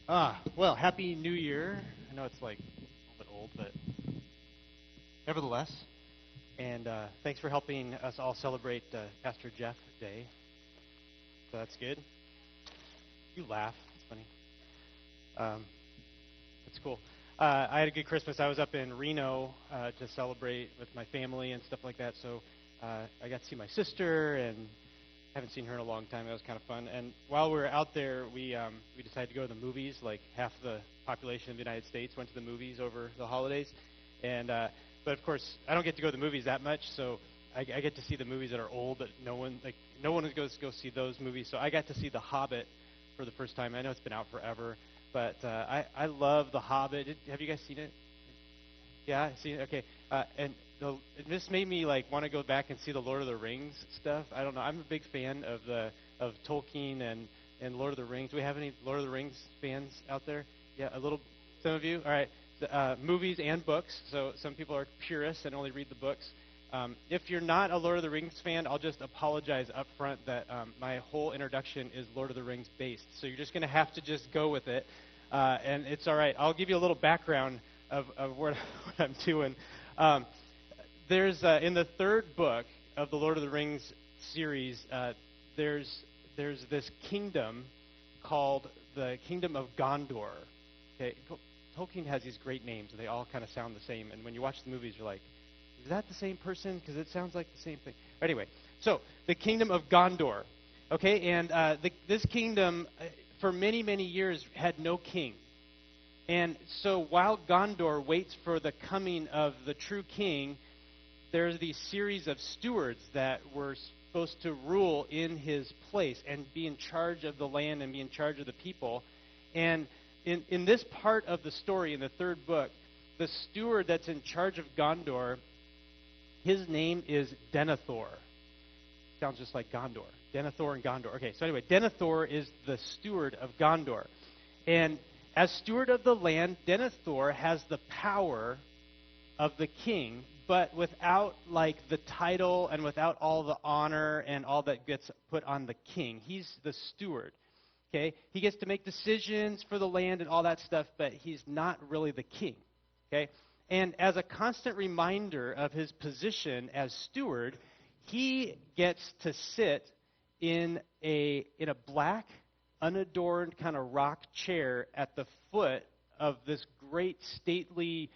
Well, Happy New Year. I know it's like a little bit old, but nevertheless. And thanks for helping us all celebrate Pastor Jeff Day. So that's good. You laugh. It's funny. That's cool. I had a good Christmas. I was up in Reno to celebrate with my family and stuff like that. So I got to see my sister, and haven't seen her in a long time. That was kind of fun. And while we were out there, we decided to go to the movies. Like half the population of the United States went to the movies over the holidays. And but of course, I don't get to go to the movies that much, so I get to see the movies that are old that no one goes to go see those movies. So I got to see The Hobbit for the first time. I know it's been out forever, but I love The Hobbit. Have you guys seen it? Yeah, seen it. Okay, and this made me like want to go back and see the Lord of the Rings stuff. I don't know. I'm a big fan of Tolkien and Lord of the Rings. Do we have any Lord of the Rings fans out there? Yeah, a little. Some of you. All right. Movies and books. So some people are purists and only read the books. If you're not a Lord of the Rings fan, I'll just apologize up front that my whole introduction is Lord of the Rings based. So you're just going to have to just go with it, and it's all right. I'll give you a little background of what I'm doing. There's in the third book of the Lord of the Rings series, there's this kingdom called the Kingdom of Gondor. Okay, Tolkien has these great names, and they all kind of sound the same. And when you watch the movies, you're like, is that the same person? Because it sounds like the same thing. Anyway, so the Kingdom of Gondor. Okay, and this kingdom, for many, many years, had no king. And so while Gondor waits for the coming of the true king, there's these series of stewards that were supposed to rule in his place and be in charge of the land and be in charge of the people. And in this part of the story, in the third book, the steward that's in charge of Gondor, his name is Denethor. Sounds just like Gondor. Denethor and Gondor. Okay, so anyway, Denethor is the steward of Gondor. And as steward of the land, Denethor has the power of the king, but without like the title and without all the honor and all that gets put on the king. He's the steward. Okay? He gets to make decisions for the land and all that stuff, but he's not really the king. Okay? And as a constant reminder of his position as steward, he gets to sit in a black, unadorned kind of rock chair at the foot of this great stately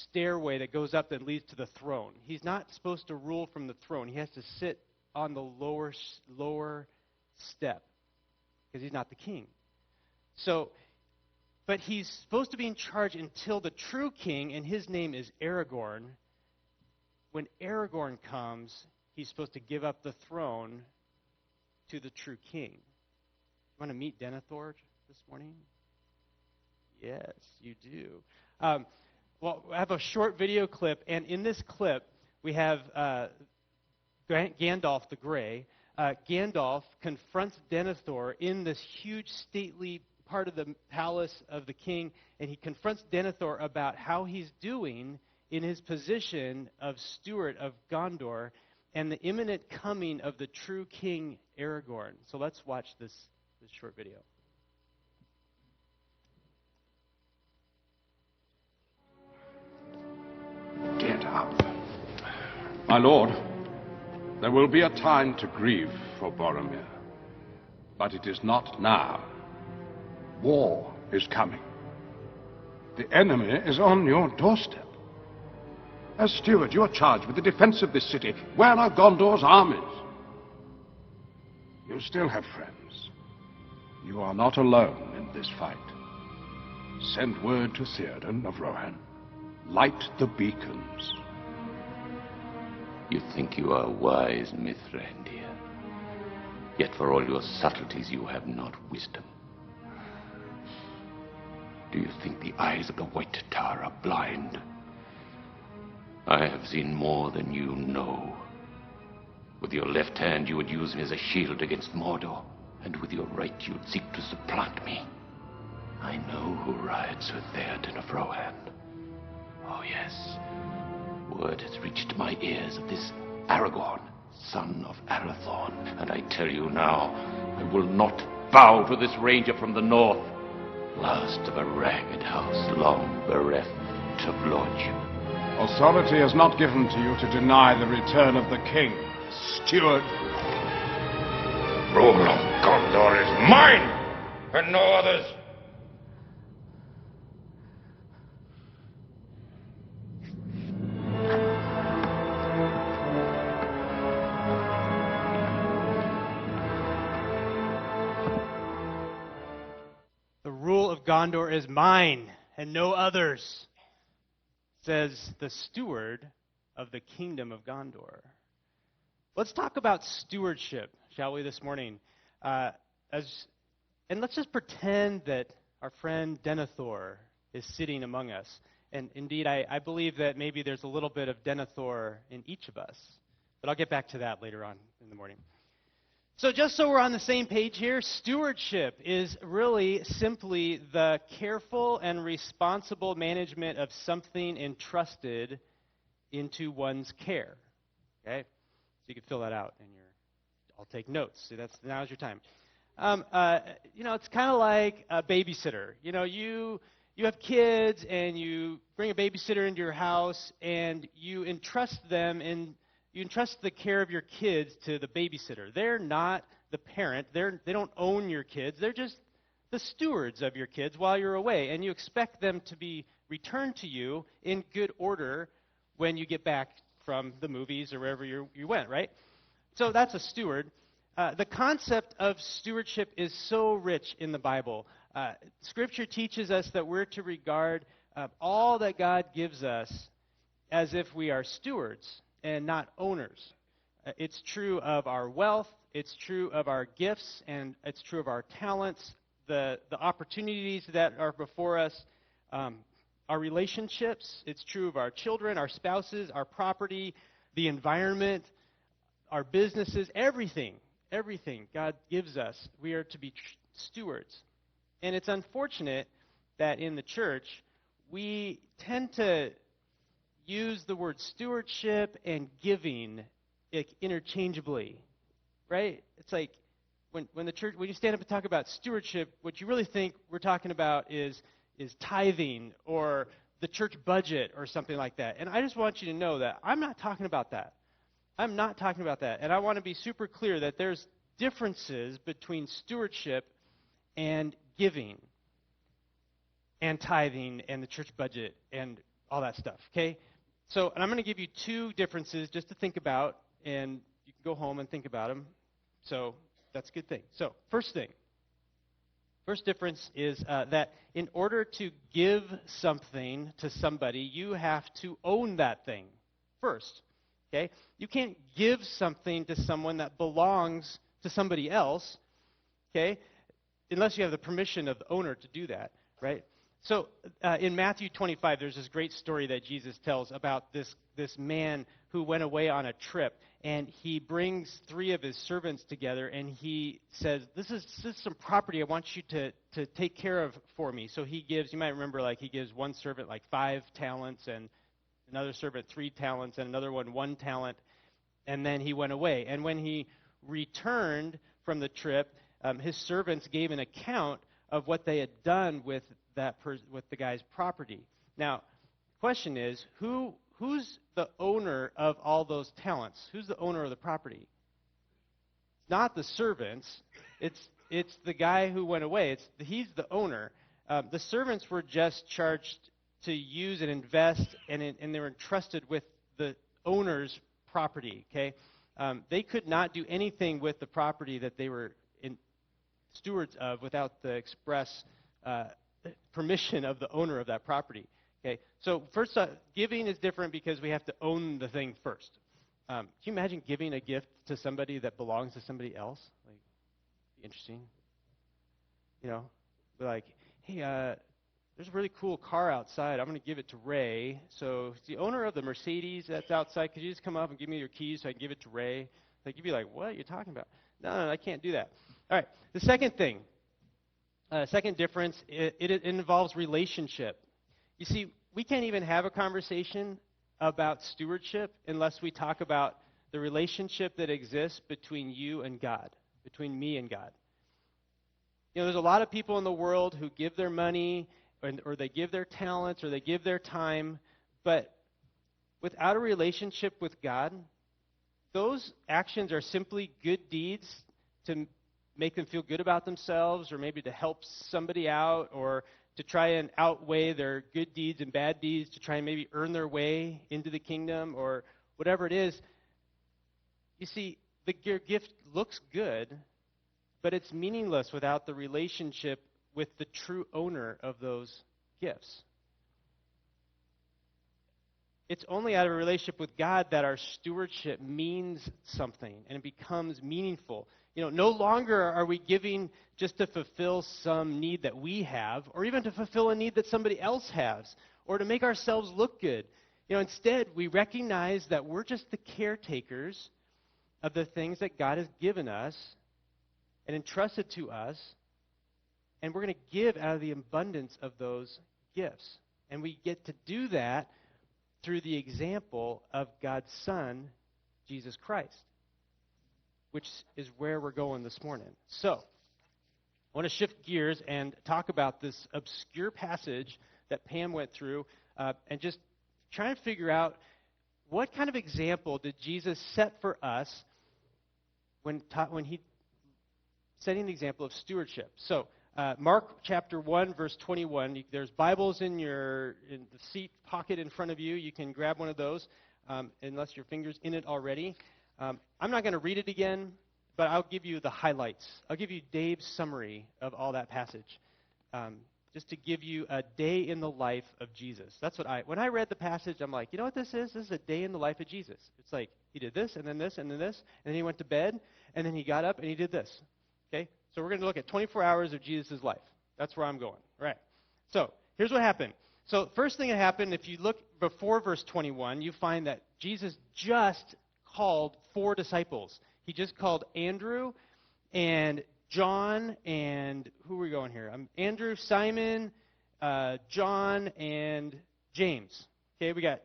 stairway that goes up that leads to the throne. He's not supposed to rule from the throne. He has to sit on the lower step because he's not the king. So, but he's supposed to be in charge until the true king, and his name is Aragorn. When Aragorn comes, he's supposed to give up the throne to the true king. You want to meet Denethor this morning? Yes, you do. Well, I have a short video clip, and in this clip, we have Gandalf the Grey. Gandalf confronts Denethor in this huge, stately part of the palace of the king, and he confronts Denethor about how he's doing in his position of steward of Gondor and the imminent coming of the true king Aragorn. So let's watch this short video. Get up. My lord, there will be a time to grieve for Boromir, but it is not now. War is coming. The enemy is on your doorstep. As steward, you are charged with the defense of this city. Where are Gondor's armies? You still have friends. You are not alone in this fight. Send word to Theoden of Rohan. Light the beacons. You think you are wise, Mithrandir. Yet for all your subtleties, you have not wisdom. Do you think the eyes of the White Tower are blind? I have seen more than you know. With your left hand, you would use me as a shield against Mordor, and with your right, you would seek to supplant me. I know who rides with Theoden of Rohan. Oh, yes. Word has reached my ears of this Aragorn, son of Arathorn, and I tell you now, I will not bow to this ranger from the north. last of a ragged house long bereft of lordship. Authority is not given to you to deny the return of the king, steward. Rule of Gondor is mine, and no other's. The rule of Gondor is mine, and no others, says the steward of the kingdom of Gondor. Let's talk about stewardship, shall we, this morning? And let's just pretend that our friend Denethor is sitting among us. And indeed, I believe that maybe there's a little bit of Denethor in each of us. But I'll get back to that later on in the morning. So just so we're on the same page here, stewardship is really simply the careful and responsible management of something entrusted into one's care. Okay? So you can fill that out in your, I'll take notes. See, now's your time. It's kind of like a babysitter. You have kids and you bring a babysitter into your house and you entrust the care of your kids to the babysitter. They're not the parent. They don't own your kids. They're just the stewards of your kids while you're away. And you expect them to be returned to you in good order when you get back from the movies or wherever you went, right? So that's a steward. The concept of stewardship is so rich in the Bible. Scripture teaches us that we're to regard all that God gives us as if we are stewards and not owners. It's true of our wealth, it's true of our gifts, and it's true of our talents, the opportunities that are before us, our relationships. It's true of our children, our spouses, our property, the environment, our businesses, everything God gives us. We are to be stewards. And it's unfortunate that in the church, we tend to use the word stewardship and giving interchangeably, right? It's like when you stand up and talk about stewardship, what you really think we're talking about is tithing or the church budget or something like that. And I just want you to know that I'm not talking about that. I'm not talking about that. And I want to be super clear that there's differences between stewardship and giving and tithing and the church budget and all that stuff, okay? So, and I'm going to give you two differences just to think about, and you can go home and think about them. So that's a good thing. So first difference is that in order to give something to somebody, you have to own that thing first, okay? You can't give something to someone that belongs to somebody else, okay, unless you have the permission of the owner to do that, right? So in Matthew 25, there's this great story that Jesus tells about this man who went away on a trip, and he brings three of his servants together, and he says, this is some property I want you to take care of for me. So he gives, you might remember, like he gives one servant like 5 talents, and another servant 3 talents, and another 1 talent, and then he went away. And when he returned from the trip, his servants gave an account of what they had done with the guy's property. Now, the question is, who's the owner of all those talents? Who's the owner of the property? It's not the servants. It's the guy who went away. He's the owner. The servants were just charged to use and invest, and they were entrusted with the owner's property. Okay, they could not do anything with the property that they were stewards of without the express permission of the owner of that property. Okay, so first, giving is different because we have to own the thing first. Can you imagine giving a gift to somebody that belongs to somebody else? Like, interesting. Like, hey, there's a really cool car outside. I'm going to give it to Ray. So it's the owner of the Mercedes that's outside. Could you just come up and give me your keys so I can give it to Ray? Like, you'd be like, what are you talking about? No, I can't do that. All right, the second thing. Second difference, it involves relationship. You see, we can't even have a conversation about stewardship unless we talk about the relationship that exists between you and God, between me and God. There's a lot of people in the world who give their money or they give their talents or they give their time, but without a relationship with God, those actions are simply good deeds to make them feel good about themselves or maybe to help somebody out or to try and outweigh their good deeds and bad deeds to try and maybe earn their way into the kingdom or whatever it is. You see, your gift looks good, but it's meaningless without the relationship with the true owner of those gifts. It's only out of a relationship with God that our stewardship means something and it becomes meaningful. No longer are we giving just to fulfill some need that we have or even to fulfill a need that somebody else has or to make ourselves look good. Instead, we recognize that we're just the caretakers of the things that God has given us and entrusted to us, and we're going to give out of the abundance of those gifts. And we get to do that through the example of God's Son, Jesus Christ, which is where we're going this morning. So, I want to shift gears and talk about this obscure passage that Pam went through and just try and figure out what kind of example did Jesus set for us when he setting the example of stewardship. So, Mark chapter 1, verse 21. There's Bibles in the seat pocket in front of you. You can grab one of those, unless your finger's in it already. I'm not going to read it again, but I'll give you the highlights. I'll give you Dave's summary of all that passage, just to give you a day in the life of Jesus. That's what when I read the passage, I'm like, you know what this is? This is a day in the life of Jesus. It's like he did this, and then this, and then this, and then he went to bed, and then he got up, and he did this. Okay? So we're going to look at 24 hours of Jesus' life. That's where I'm going. All right. So here's what happened. So first thing that happened, if you look before verse 21, you find that Jesus just called 4 disciples. He just called Andrew and John and who are we going here? Andrew, Simon, John, and James. Okay, we got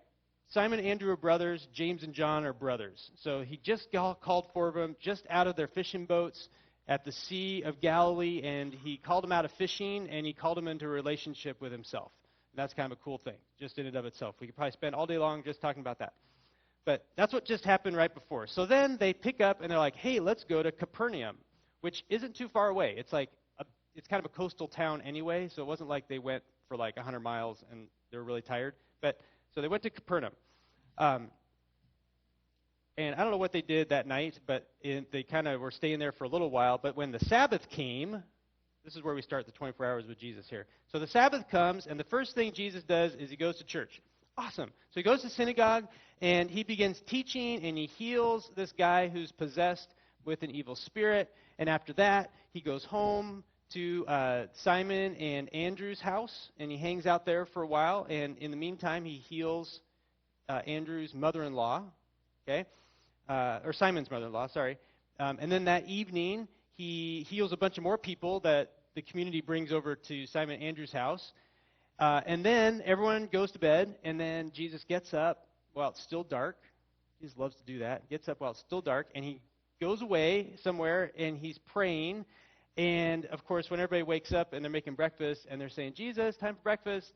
Simon and Andrew are brothers. James and John are brothers. So he just called 4 of them just out of their fishing boats at the Sea of Galilee, and he called them out of fishing, and he called them into a relationship with himself. And that's kind of a cool thing, just in and of itself. We could probably spend all day long just talking about that. But that's what just happened right before. So then they pick up, and they're like, hey, let's go to Capernaum, which isn't too far away. It's kind of a coastal town anyway, so it wasn't like they went for like 100 miles and they were really tired. But so they went to Capernaum. And I don't know what they did that night, but they kind of were staying there for a little while. But when the Sabbath came, this is where we start the 24 hours with Jesus here. So the Sabbath comes, and the first thing Jesus does is he goes to church. Awesome. So he goes to synagogue, and he begins teaching, and he heals this guy who's possessed with an evil spirit. And after that, he goes home to Simon and Andrew's house, and he hangs out there for a while. And in the meantime, he heals Andrew's mother-in-law, okay? Or Simon's mother-in-law, sorry. And then that evening, he heals a bunch of more people that the community brings over to Simon and Andrew's house. And then everyone goes to bed, and then Jesus gets up while it's still dark. Jesus loves to do that. Gets up while it's still dark, and he goes away somewhere, and he's praying. And, of course, when everybody wakes up and they're making breakfast and they're saying, Jesus, time for breakfast,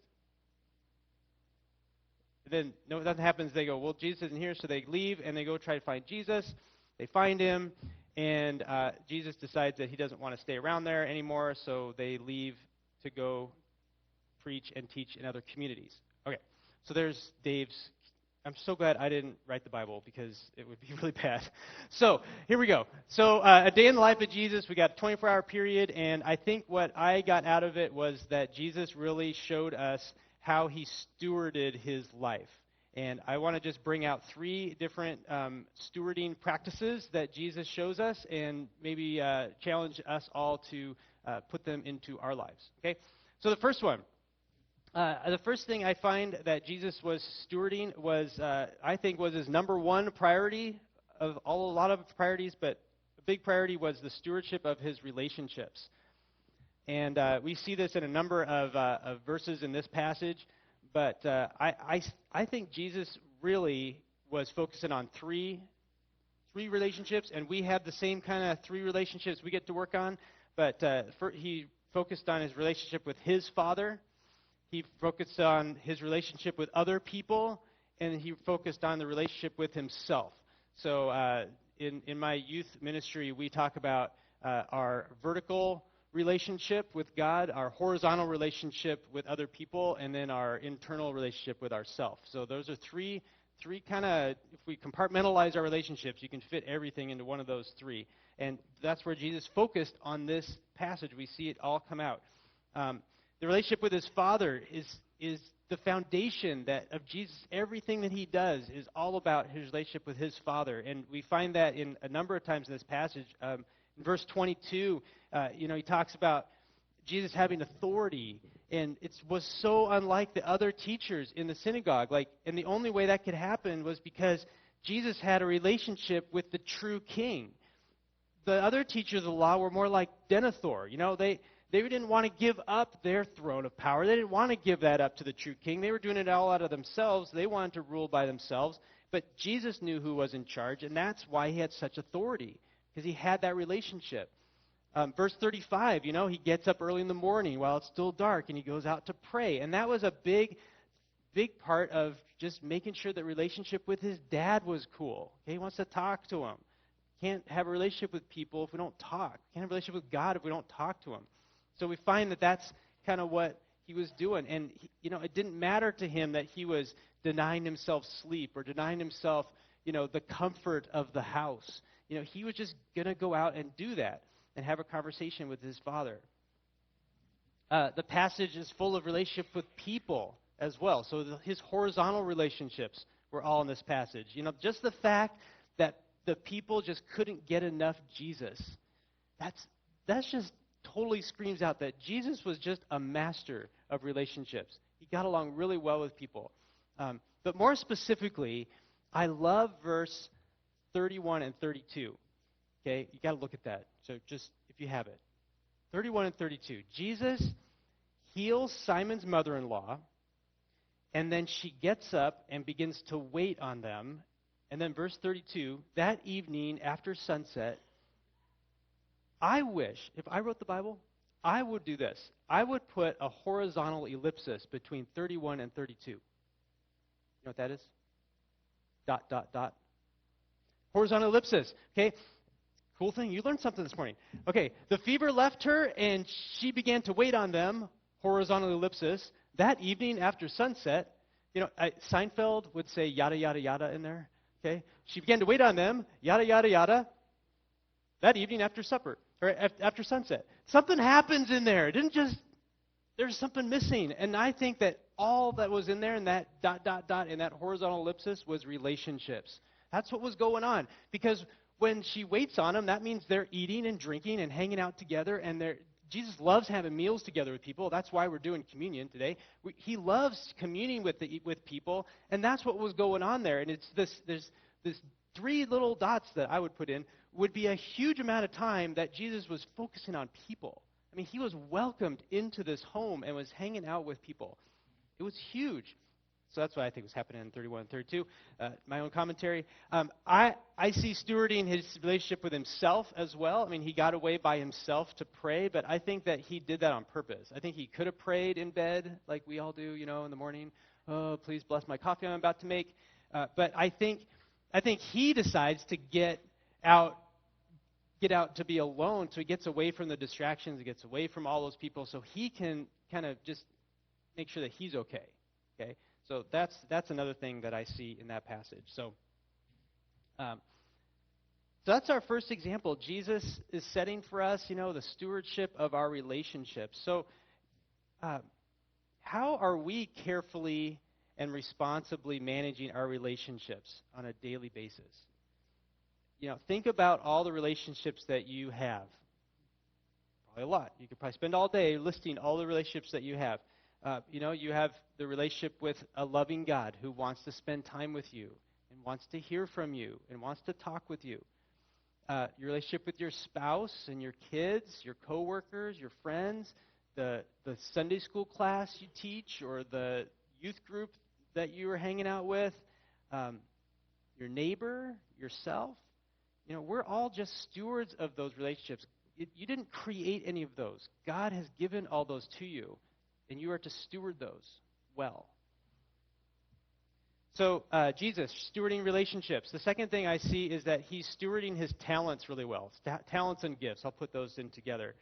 then nothing happens. They go, well, Jesus isn't here, so they leave, and they go try to find Jesus. They find him, and Jesus decides that he doesn't want to stay around there anymore, so they leave to go preach and teach in other communities. Okay, so there's Dave's. I'm so glad I didn't write the Bible because it would be really bad. So here we go. So a day in the life of Jesus. We got a 24-hour period, and I think what I got out of it was that Jesus really showed us how he stewarded his life. And I want to just bring out 3 different stewarding practices that Jesus shows us and maybe challenge us all to put them into our lives. Okay? So the first one. The first thing I find that Jesus was stewarding was, I think, was his number one priority of a lot of priorities, but a big priority was the stewardship of his relationships. And we see this in a number of verses in this passage, but I think Jesus really was focusing on three relationships, and we have the same kind of 3 relationships we get to work on. But he focused on his relationship with his father. He focused on his relationship with other people, and he focused on the relationship with himself. So in my youth ministry, we talk about our vertical relationship with God, our horizontal relationship with other people, and then our internal relationship with ourselves. So those are three kind of, if we compartmentalize our relationships, you can fit everything into one of those three. And that's where Jesus focused on this passage. We see it all come out. The relationship with his Father is the foundation of Jesus. Everything that he does is all about his relationship with his Father. And we find that in a number of times in this passage. In verse 22, he talks about Jesus having authority, and it was so unlike the other teachers in the synagogue. And the only way that could happen was because Jesus had a relationship with the true king. The other teachers of the law were more like Denethor. They didn't want to give up their throne of power. They didn't want to give that up to the true king. They were doing it all out of themselves. They wanted to rule by themselves. But Jesus knew who was in charge, and that's why he had such authority, because he had that relationship. Verse 35, he gets up early in the morning while it's still dark, and he goes out to pray. And that was a big part of just making sure that relationship with his dad was cool. Okay? He wants to talk to him. Can't have a relationship with people if we don't talk. Can't have a relationship with God if we don't talk to him. So we find that that's kind of what he was doing. And, it didn't matter to him that he was denying himself sleep or denying himself, the comfort of the house. He was just going to go out and do that and have a conversation with his Father. The passage is full of relationship with people as well. So his horizontal relationships were all in this passage. Just the fact that the people just couldn't get enough Jesus, that's just totally screams out that Jesus was just a master of relationships. He got along really well with people. But more specifically, I love verse 31 and 32. Okay, you got to look at that. So just, if you have it. 31 and 32. Jesus heals Simon's mother-in-law, and then she gets up and begins to wait on them. And then verse 32, that evening after sunset, I wish, if I wrote the Bible, I would do this. I would put a horizontal ellipsis between 31 and 32. You know what that is? ... Horizontal ellipsis. Okay? Cool thing. You learned something this morning. Okay. The fever left her, and she began to wait on them. Horizontal ellipsis. That evening after sunset, Seinfeld would say yada, yada, yada in there. Okay? She began to wait on them. Yada, yada, yada. That evening after supper. Or after sunset. Something happens in there. It didn't just... There's something missing. And I think that all that was in there in that ... in that horizontal ellipsis was relationships. That's what was going on. Because when she waits on them, that means they're eating and drinking and hanging out together. And Jesus loves having meals together with people. That's why we're doing communion today. He loves communing with people. And that's what was going on there. And there's this three little dots that I would put in would be a huge amount of time that Jesus was focusing on people. I mean, he was welcomed into this home and was hanging out with people. It was huge. So that's what I think was happening in 31 and 32. My own commentary. I see stewarding his relationship with himself as well. I mean, he got away by himself to pray, but I think that he did that on purpose. I think he could have prayed in bed like we all do, in the morning. Oh, please bless my coffee I'm about to make. But I think he decides to get out to be alone, so he gets away from the distractions, he gets away from all those people, so he can kind of just make sure that he's okay. Okay, so that's another thing that I see in that passage. So that's our first example. Jesus is setting for us, the stewardship of our relationships. So how are we carefully and responsibly managing our relationships on a daily basis? Think about all the relationships that you have. Probably a lot. You could probably spend all day listing all the relationships that you have. You have the relationship with a loving God who wants to spend time with you and wants to hear from you and wants to talk with you. Your relationship with your spouse and your kids, your coworkers, your friends, the Sunday school class you teach or the youth group that you are hanging out with, your neighbor, yourself. We're all just stewards of those relationships. You didn't create any of those. God has given all those to you, and you are to steward those well. So Jesus, stewarding relationships. The second thing I see is that he's stewarding his talents really well. Talents and gifts. I'll put those in together.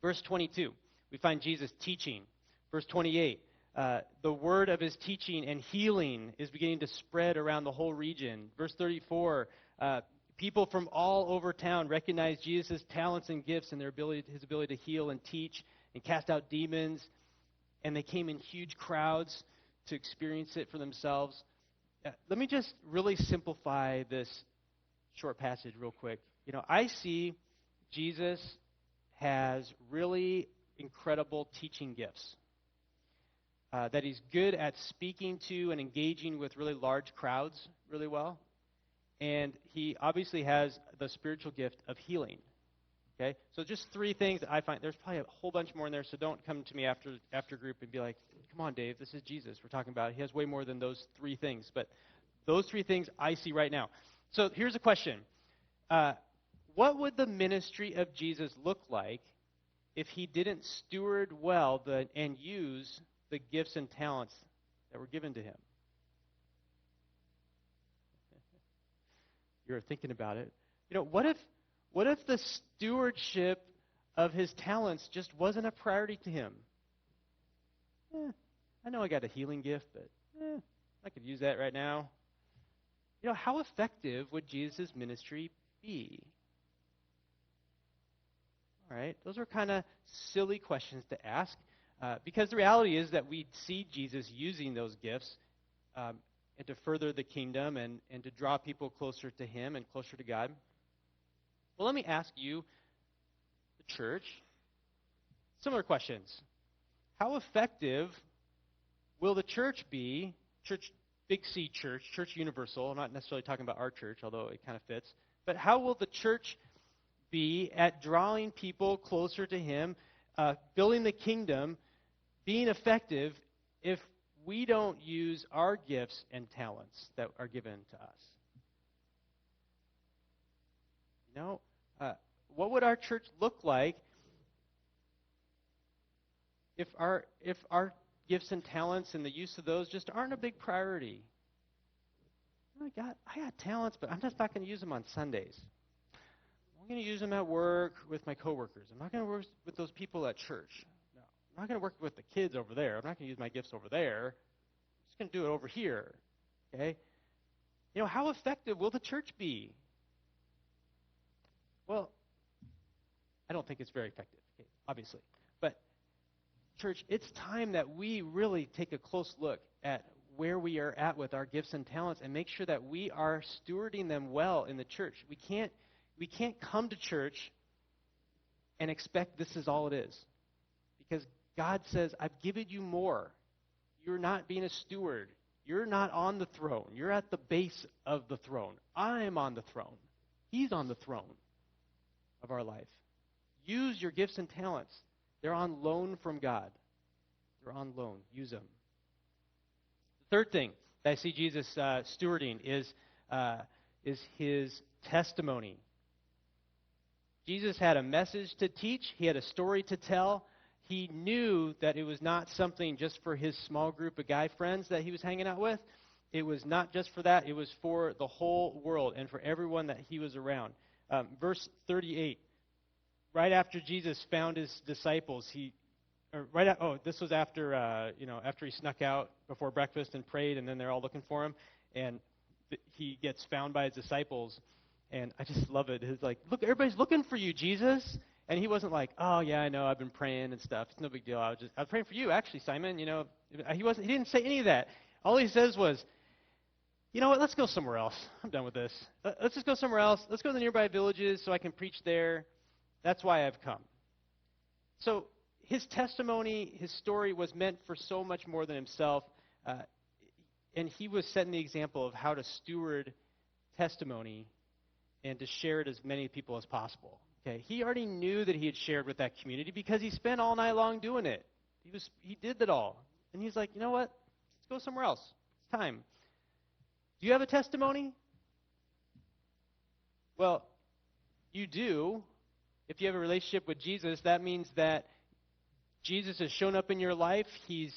Verse 22, we find Jesus teaching. Verse 28, the word of his teaching and healing is beginning to spread around the whole region. Verse 34, people from all over town recognize Jesus' talents and gifts and his ability to heal and teach and cast out demons. And they came in huge crowds to experience it for themselves. Let me just really simplify this short passage real quick. I see Jesus has really incredible teaching gifts. That he's good at speaking to and engaging with really large crowds really well. And he obviously has the spiritual gift of healing. Okay? So just three things that I find. There's probably a whole bunch more in there, so don't come to me after group and be like, come on, Dave, this is Jesus we're talking about. He has way more than those three things. But those three things I see right now. So here's a question. What would the ministry of Jesus look like if he didn't steward well and use the gifts and talents that were given to him? You're thinking about it. What if the stewardship of his talents just wasn't a priority to him? I know I got a healing gift, but I could use that right now. How effective would Jesus' ministry be? All right, those are kind of silly questions to ask because the reality is that we see Jesus using those gifts and to further the kingdom and to draw people closer to him and closer to God. Well, let me ask you, the church, similar questions. How effective will the church be, Big C Church, Church Universal? I'm not necessarily talking about our church, although it kind of fits. But how will the church be at drawing people closer to him, building the kingdom, being effective if we don't use our gifts and talents that are given to us? What would our church look like if our gifts and talents and the use of those just aren't a big priority? I got talents, but I'm just not going to use them on Sundays. I'm going to use them at work with my coworkers. I'm not going to work with those people at church. No, I'm not going to work with the kids over there. I'm not going to use my gifts over there. I'm just going to do it over here. Okay? How effective will the church be? Well, I don't think it's very effective, okay, obviously. But, church, it's time that we really take a close look at where we are at with our gifts and talents and make sure that we are stewarding them well in the church. We can't come to church and expect this is all it is. Because God says, I've given you more. You're not being a steward. You're not on the throne. You're at the base of the throne. I am on the throne. He's on the throne of our life. Use your gifts and talents. They're on loan from God. They're on loan. Use them. The third thing that I see Jesus stewarding is his testimony. Jesus had a message to teach. He had a story to tell. He knew that it was not something just for his small group of guy friends that he was hanging out with. It was not just for that. It was for the whole world and for everyone that he was around. Verse 38, right after Jesus found his disciples, this was after after he snuck out before breakfast and prayed, and then they're all looking for him, and he gets found by his disciples, and I just love it. It's like, look, everybody's looking for you, Jesus. And he wasn't like, oh yeah, I know, I've been praying and stuff. It's no big deal. I was praying for you, actually, Simon. He didn't say any of that. All he says was, you know what? Let's go somewhere else. I'm done with this. Let's just go somewhere else. Let's go to the nearby villages so I can preach there. That's why I've come. So his testimony, his story was meant for so much more than himself, and he was setting the example of how to steward testimony and to share it as many people as possible. Okay, he already knew that he had shared with that community because he spent all night long doing it. He did that all. And he's like, you know what? Let's go somewhere else. It's time. Do you have a testimony? Well, you do, if you have a relationship with Jesus, that means that Jesus has shown up in your life. He's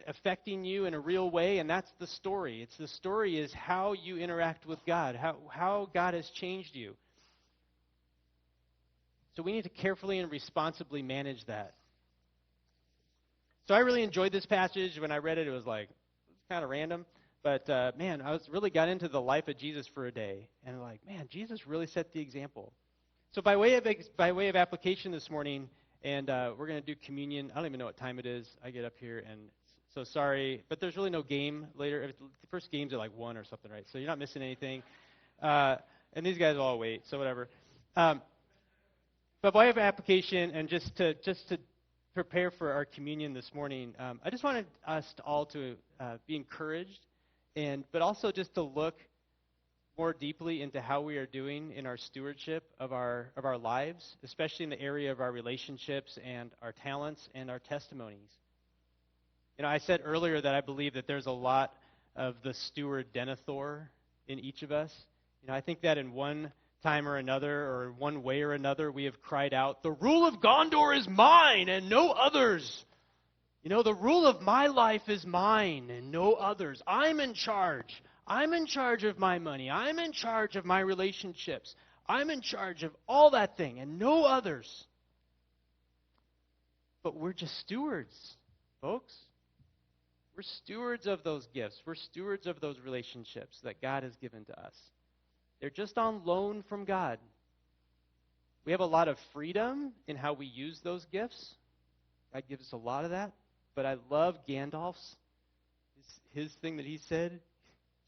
affecting you in a real way, and that's the story. The story is how you interact with God, how God has changed you. So we need to carefully and responsibly manage that. So I really enjoyed this passage. When I read it, it was kind of random. But, man, I really got into the life of Jesus for a day. And man, Jesus really set the example. So by way of application this morning, and we're going to do communion. I don't even know what time it is. I get up here, and so sorry. But there's really no game later. The first games are 1 or something, right? So you're not missing anything. And these guys will all wait, so whatever. But by way of application, and just to prepare for our communion this morning, I just wanted us all to be encouraged, but also just to look more deeply into how we are doing in our stewardship of our lives, especially in the area of our relationships and our talents and our testimonies. I said earlier that I believe that there's a lot of the steward denethor in each of us. I think that in one time or another, or one way or another, we have cried out, "The rule of Gondor is mine and no others." The rule of my life is mine and no others. I'm in charge. I'm in charge of my money. I'm in charge of my relationships. I'm in charge of all that thing and no others. But we're just stewards, folks. We're stewards of those gifts. We're stewards of those relationships that God has given to us. They're just on loan from God. We have a lot of freedom in how we use those gifts. God gives us a lot of that. But I love Gandalf's, his thing that he said.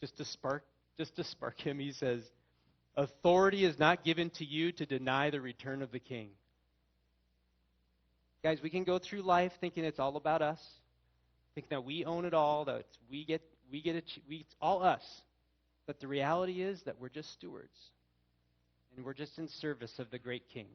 Just to spark him, he says, "Authority is not given to you to deny the return of the king." Guys, we can go through life thinking it's all about us, thinking that we own it all, that it's all us. But the reality is that we're just stewards, and we're just in service of the great king.